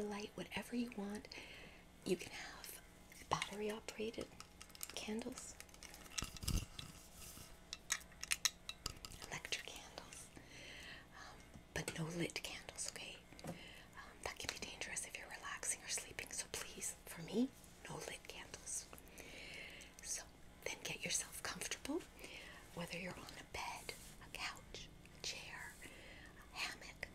candlelight, whatever you want. You can have battery operated candles, electric candles, but no lit candles, okay? That can be dangerous if you're relaxing or sleeping, so please, for me, no lit candles. So then get yourself comfortable, whether you're on a bed, a couch, a chair, a hammock,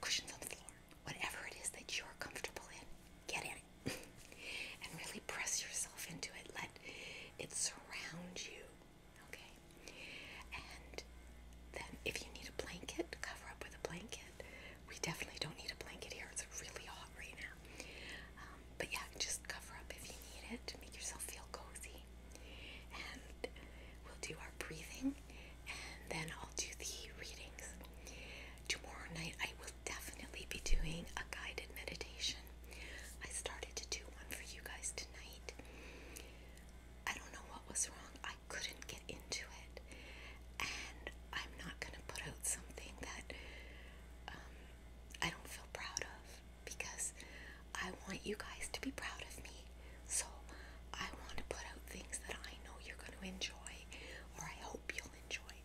cushions on the floor, whatever it is that you're comfortable in, get in it. And really press yourself into it. Let it surround you, okay? And then if you need a blanket, cover up with a blanket. We definitely don't need a blanket here. It's really hot right now. But yeah, just cover up if you need it to make yourself feel cozy. And we'll do our breathing, and then I'll do the readings. Tomorrow night I will definitely be doing a guided meditation. I started to do one for you guys tonight. I don't know what was wrong. I couldn't get into it. And I'm not going to put out something that I don't feel proud of, because I want you guys to be proud of me. So I want to put out things that I know you're going to enjoy, or I hope you'll enjoy.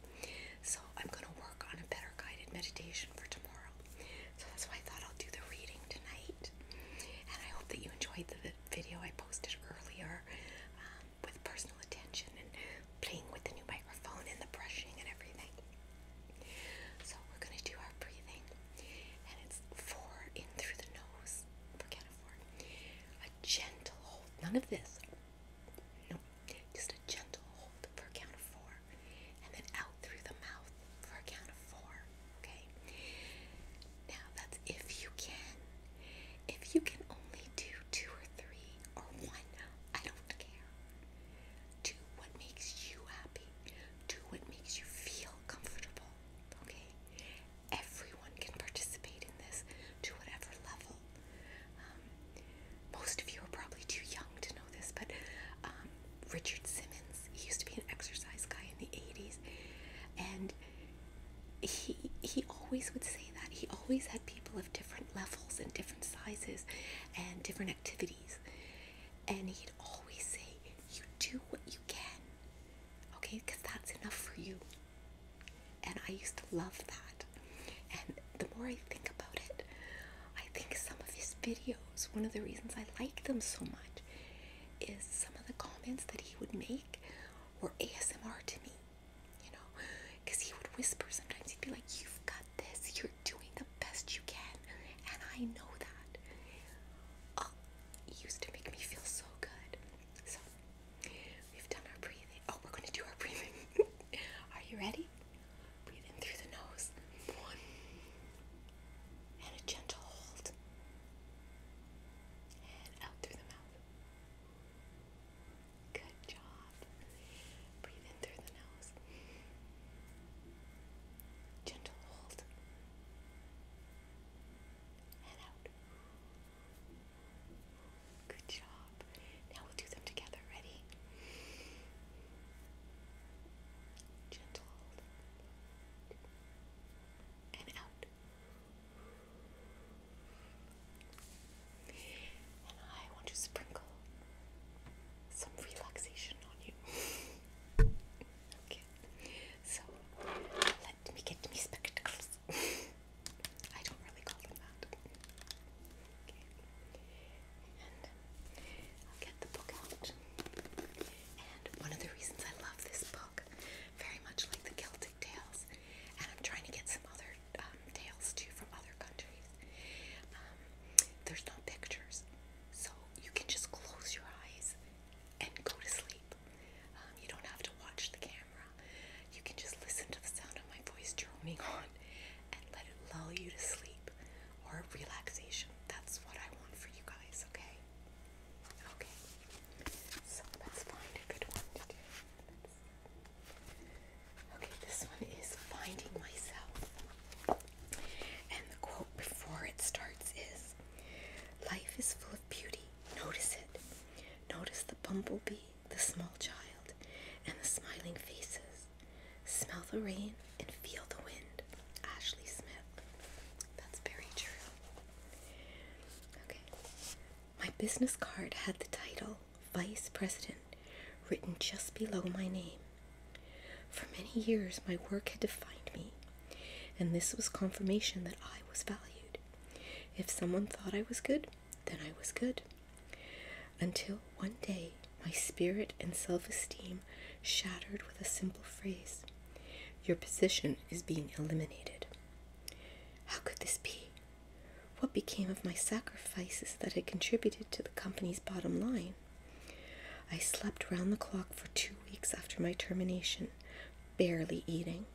So I'm going to work on a better guided meditation for tomorrow. So that's why I thought I'll do the reading tonight. And I hope that you enjoyed the video I posted earlier with personal attention and playing with the new microphone and the brushing and everything. So we're going to do our breathing, and it's 4 in through the nose for count of 4. A gentle hold, none of this. No, just a gentle hold for a count of 4, and then out through the mouth for a count of 4. Okay. Now that's if you can. If you can only do 2 or 3 or 1, I don't care. Do what makes you happy. Do what makes you feel comfortable. Okay? Everyone can participate in this to whatever level. Most of you are probably too young to know this, but Richard Simmons, he used to be an exercise guy in the 80s, and he always would say that. He always had people of different levels and different sizes and different activities. And he'd always say, you do what you can, okay? Because that's enough for you. And I used to love that. And the more I think about it, I think some of his videos, one of the reasons I like them so much is some of the comments that he would make were ASMR to me, you know, because he would whisper sometimes. He'd be like, you've got this, you're doing the best you can, and I know that. Oh, it used to make me feel so good. So, we've done our breathing. Oh, we're going to do our breathing. Are you ready? Breathe in through the nose. 1. And a gentle hold. And out through the mouth. Good job. Breathe in through the nose. Gentle hold. And out. Good job. Now we'll do them together. Ready? Gentle hold. And out. And I want to sprinkle some relaxation on you. Okay. So, let me get me spectacles. I don't really call them that. Okay. And I'll get the book out. And one of the reasons I love this book, very much like the Celtic Tales, and I'm trying to get some other tales too from other countries, there's no pictures. So you can just close your eyes and go to sleep. You don't have to watch the camera. You can just listen to the sound of my voice droning on and let it lull you to sleep or relaxation. That's what I want for you guys, okay? Okay. So let's find a good one to do. Okay, this one is Finding Myself. And the quote before it starts is, life is full of beauty. Notice it. Notice the bumblebee, the small child, and the smiling faces. Smell the rain and feel the wind. Ashley Smith. That's very true. My business card had the title Vice President written just below my name. For many years, my work had defined me, and this was confirmation that I was valued. If someone thought I was good, then I was good. Until one day, my spirit and self-esteem shattered with a simple phrase: "Your position is being eliminated." How could this be? What became of my sacrifices that had contributed to the company's bottom line? I slept round the clock for 2 weeks after my termination, barely eating.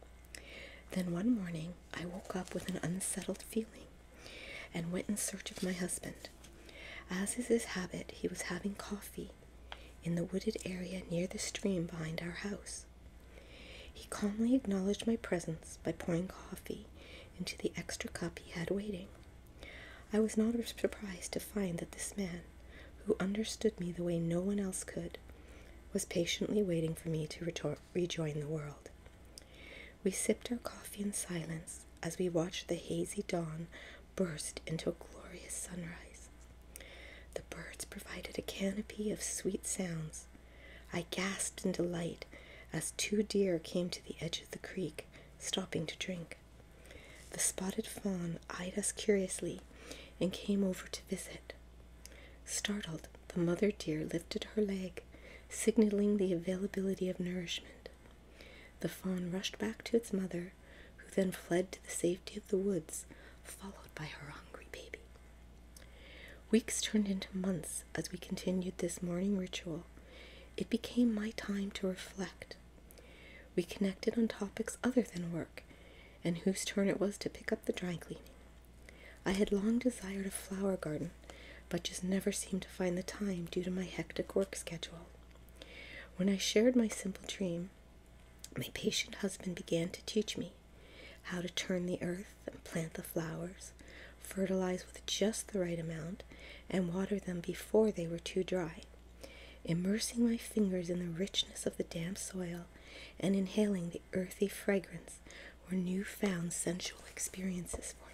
Then one morning, I woke up with an unsettled feeling and went in search of my husband. As is his habit, he was having coffee in the wooded area near the stream behind our house. He calmly acknowledged my presence by pouring coffee into the extra cup he had waiting. I was not surprised to find that this man, who understood me the way no one else could, was patiently waiting for me to rejoin the world. We sipped our coffee in silence as we watched the hazy dawn burst into a glorious sunrise. The birds provided a canopy of sweet sounds. I gasped in delight as 2 deer came to the edge of the creek, stopping to drink. The spotted fawn eyed us curiously and came over to visit. Startled, the mother deer lifted her leg, signaling the availability of nourishment. The fawn rushed back to its mother, who then fled to the safety of the woods, followed by her hungry baby. Weeks turned into months as we continued this morning ritual. It became my time to reflect. We connected on topics other than work, and whose turn it was to pick up the dry cleaning. I had long desired a flower garden, but just never seemed to find the time due to my hectic work schedule. When I shared my simple dream, my patient husband began to teach me how to turn the earth and plant the flowers, fertilize with just the right amount, and water them before they were too dry. Immersing my fingers in the richness of the damp soil and inhaling the earthy fragrance were newfound sensual experiences for me.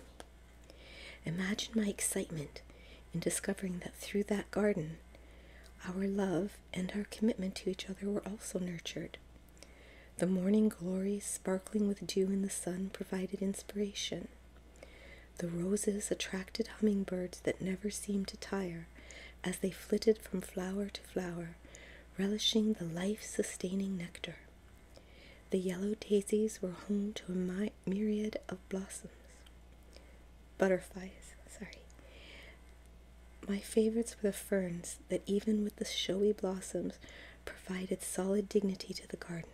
Imagine my excitement in discovering that through that garden, our love and our commitment to each other were also nurtured. The morning glories sparkling with dew in the sun provided inspiration. The roses attracted hummingbirds that never seemed to tire as they flitted from flower to flower, relishing the life-sustaining nectar. The yellow daisies were home to a myriad of butterflies. My favorites were the ferns that, even with the showy blossoms, provided solid dignity to the garden.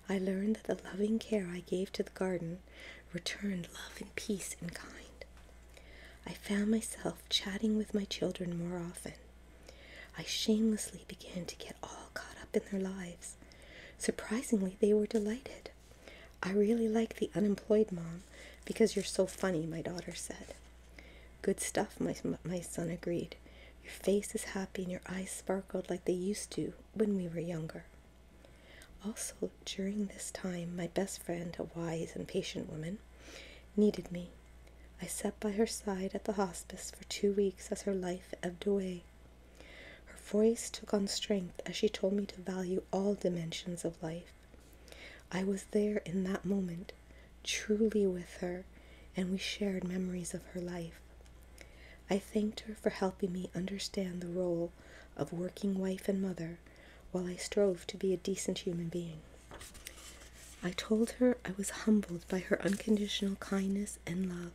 I learned that the loving care I gave to the garden returned love and peace in kind. I found myself chatting with my children more often. I shamelessly began to get all caught up in their lives. Surprisingly, they were delighted. "I really like the unemployed mom because you're so funny," my daughter said. "Good stuff," my son agreed. "Your face is happy and your eyes sparkled like they used to when we were younger." Also, during this time, my best friend, a wise and patient woman, needed me. I sat by her side at the hospice for 2 weeks as her life ebbed away. Her voice took on strength as she told me to value all dimensions of life. I was there in that moment, truly with her, and we shared memories of her life. I thanked her for helping me understand the role of working wife and mother while I strove to be a decent human being. I told her I was humbled by her unconditional kindness and love.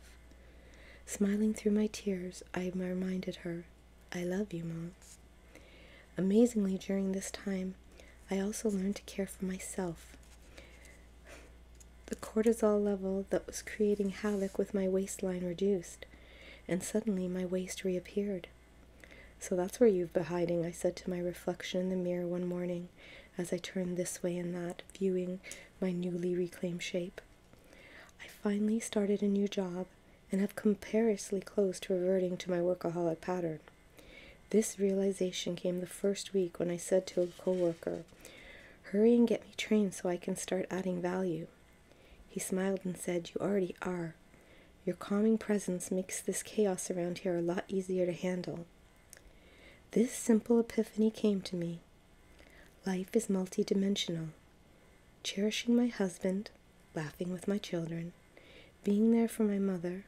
Smiling through my tears, I reminded her, "I love you, Mom." Amazingly, during this time, I also learned to care for myself. The cortisol level that was creating havoc with my waistline reduced, and suddenly my waist reappeared. "So that's where you've been hiding," I said to my reflection in the mirror one morning as I turned this way and that, viewing my newly reclaimed shape. I finally started a new job and have come perilously close to reverting to my workaholic pattern. This realization came the first week when I said to a coworker, "Hurry and get me trained so I can start adding value." He smiled and said, "You already are. Your calming presence makes this chaos around here a lot easier to handle." This simple epiphany came to me. Life is multidimensional. Cherishing my husband, laughing with my children, being there for my mother,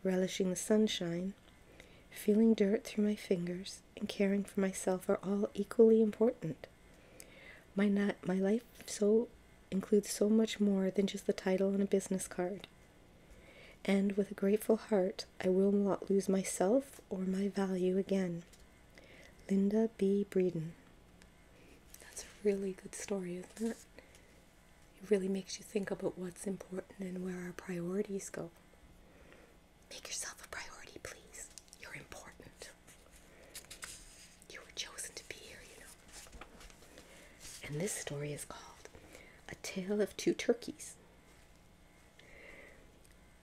relishing the sunshine, feeling dirt through my fingers, and caring for myself are all equally important. My life includes so much more than just the title on a business card. And with a grateful heart, I will not lose myself or my value again. Linda B. Breeden. That's a really good story, isn't it? It really makes you think about what's important and where our priorities go. Make yourself a priority, please. You're important. You were chosen to be here, you know. And this story is called A Tale of Two Turkeys.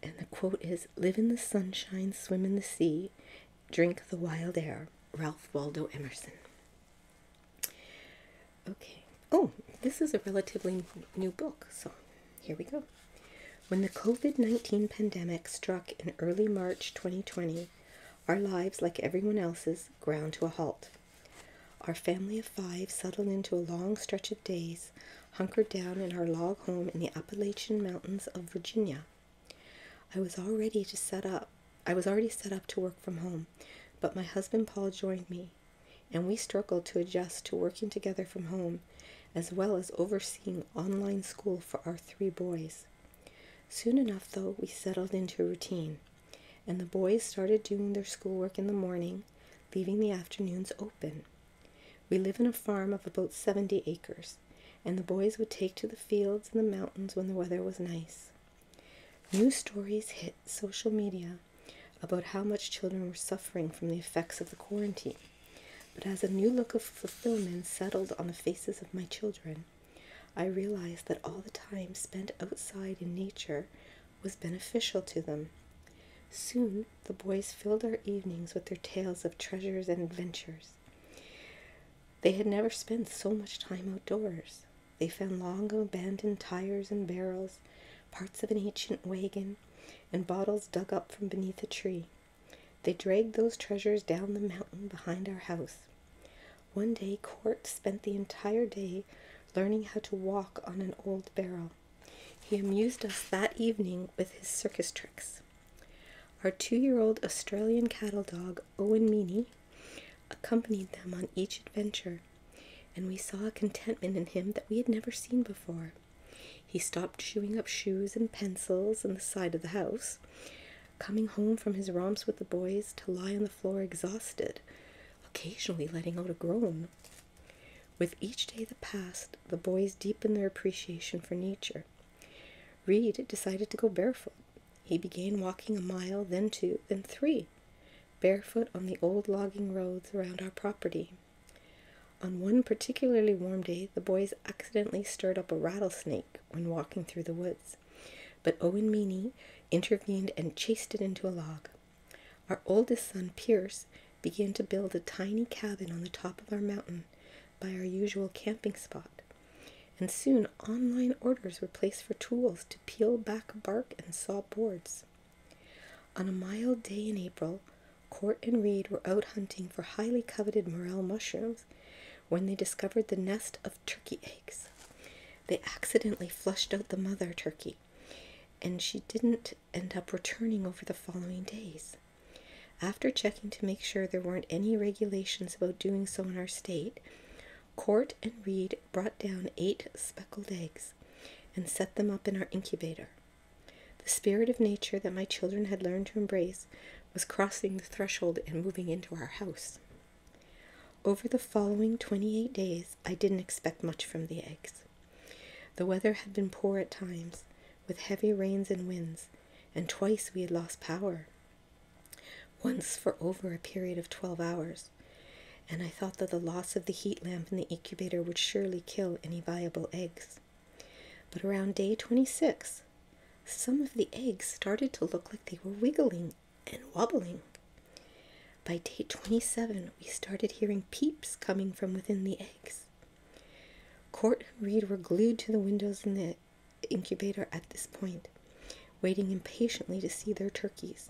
And the quote is, "Live in the sunshine, swim in the sea, drink the wild air." Ralph Waldo Emerson. Okay. Oh, this is a relatively new book, so here we go. When the COVID-19 pandemic struck in early March 2020, our lives, like everyone else's, ground to a halt. Our family of 5 settled into a long stretch of days, hunkered down in our log home in the Appalachian Mountains of Virginia. I was already set up to work from home, but my husband Paul joined me, and we struggled to adjust to working together from home, as well as overseeing online school for our 3 boys. Soon enough, though, we settled into a routine, and the boys started doing their schoolwork in the morning, leaving the afternoons open. We live in a farm of about 70 acres, and the boys would take to the fields and the mountains when the weather was nice. New stories hit social media about how much children were suffering from the effects of the quarantine, but as a new look of fulfillment settled on the faces of my children, I realized that all the time spent outside in nature was beneficial to them. Soon, the boys filled our evenings with their tales of treasures and adventures. They had never spent so much time outdoors. They found long abandoned tires and barrels, parts of an ancient wagon, and bottles dug up from beneath a tree. They dragged those treasures down the mountain behind our house. One day, Court spent the entire day learning how to walk on an old barrel. He amused us that evening with his circus tricks. Our 2-year-old Australian cattle dog, Owen Meany, accompanied them on each adventure, and we saw a contentment in him that we had never seen before. He stopped chewing up shoes and pencils on the side of the house, coming home from his romps with the boys to lie on the floor exhausted, occasionally letting out a groan. With each day that passed, the boys deepened their appreciation for nature. Reed decided to go barefoot. He began walking a mile, then 2, then 3, barefoot on the old logging roads around our property. On one particularly warm day, the boys accidentally stirred up a rattlesnake when walking through the woods, but Owen Meany intervened and chased it into a log. Our oldest son, Pierce, began to build a tiny cabin on the top of our mountain by our usual camping spot, and soon online orders were placed for tools to peel back bark and saw boards. On a mild day in April, Court and Reed were out hunting for highly coveted morel mushrooms when they discovered the nest of turkey eggs. They accidentally flushed out the mother turkey, and she didn't end up returning over the following days. After checking to make sure there weren't any regulations about doing so in our state, Court and Reed brought down 8 speckled eggs and set them up in our incubator. The spirit of nature that my children had learned to embrace was crossing the threshold and moving into our house. Over the following 28 days, I didn't expect much from the eggs. The weather had been poor at times, with heavy rains and winds, and twice we had lost power. Once for over a period of 12 hours, and I thought that the loss of the heat lamp in the incubator would surely kill any viable eggs. But around day 26, some of the eggs started to look like they were wiggling and wobbling. By day 27, we started hearing peeps coming from within the eggs. Court and Reed were glued to the windows in the incubator at this point, waiting impatiently to see their turkeys.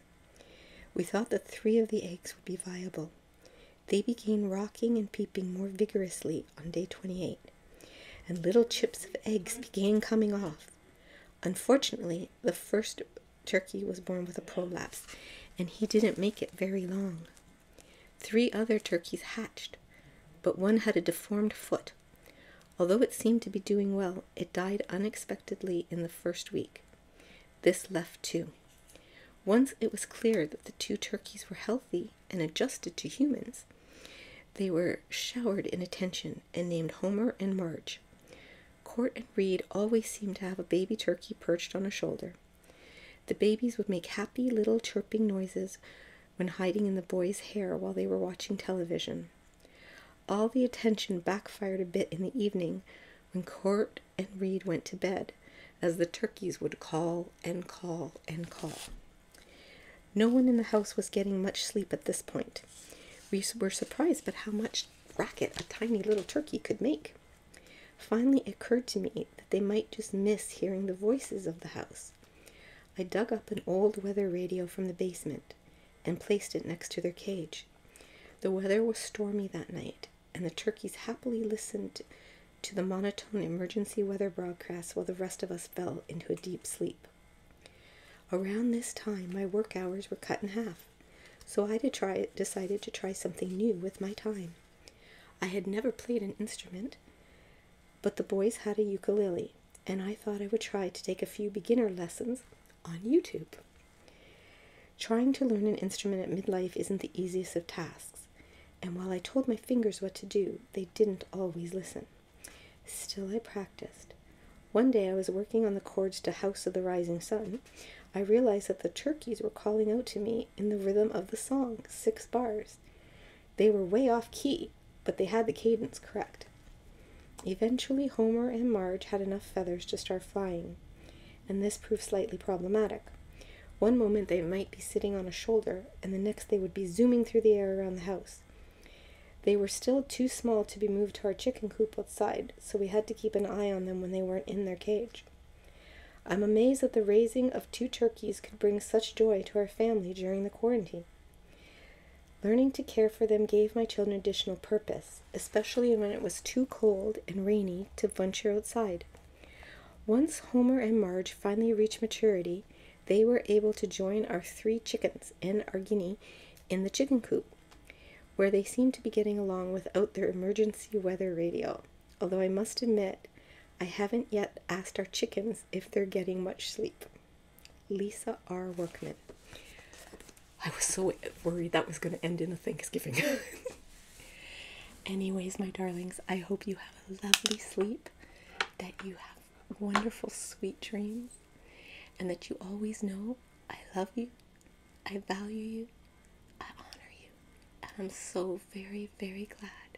We thought that 3 of the eggs would be viable. They began rocking and peeping more vigorously on day 28, and little chips of eggs began coming off. Unfortunately, the first turkey was born with a prolapse, and he didn't make it very long. 3 other turkeys hatched, but one had a deformed foot. Although it seemed to be doing well, it died unexpectedly in the first week. This left 2. Once it was clear that the 2 turkeys were healthy and adjusted to humans, they were showered in attention and named Homer and Marge. Court and Reed always seemed to have a baby turkey perched on a shoulder. The babies would make happy little chirping noises when hiding in the boys' hair while they were watching television. All the attention backfired a bit in the evening when Court and Reed went to bed, as the turkeys would call and call and call. No one in the house was getting much sleep at this point. We were surprised at how much racket a tiny little turkey could make. Finally, it occurred to me that they might just miss hearing the voices of the house. I dug up an old weather radio from the basement and placed it next to their cage. The weather was stormy that night, and the turkeys happily listened to the monotone emergency weather broadcast while the rest of us fell into a deep sleep. Around this time, my work hours were cut in half, so I decided to try something new with my time. I had never played an instrument, but the boys had a ukulele, and I thought I would try to take a few beginner lessons on YouTube. Trying to learn an instrument at midlife isn't the easiest of tasks, and while I told my fingers what to do, they didn't always listen. Still, I practiced. One day I was working on the chords to House of the Rising Sun. I realized that the turkeys were calling out to me in the rhythm of the song, 6 bars. They were way off key, but they had the cadence correct. Eventually, Homer and Marge had enough feathers to start flying, and this proved slightly problematic. One moment they might be sitting on a shoulder, and the next they would be zooming through the air around the house. They were still too small to be moved to our chicken coop outside, so we had to keep an eye on them when they weren't in their cage. I'm amazed that the raising of 2 turkeys could bring such joy to our family during the quarantine. Learning to care for them gave my children additional purpose, especially when it was too cold and rainy to venture outside. Once Homer and Marge finally reached maturity, they were able to join our 3 chickens and our guinea in the chicken coop, where they seemed to be getting along without their emergency weather radio, although I must admit, I haven't yet asked our chickens if they're getting much sleep. Lisa R. Workman. I was so worried that was going to end in a Thanksgiving. Anyways, my darlings, I hope you have a lovely sleep, that you have wonderful, sweet dreams, and that you always know I love you, I value you, I honor you, and I'm so very, very glad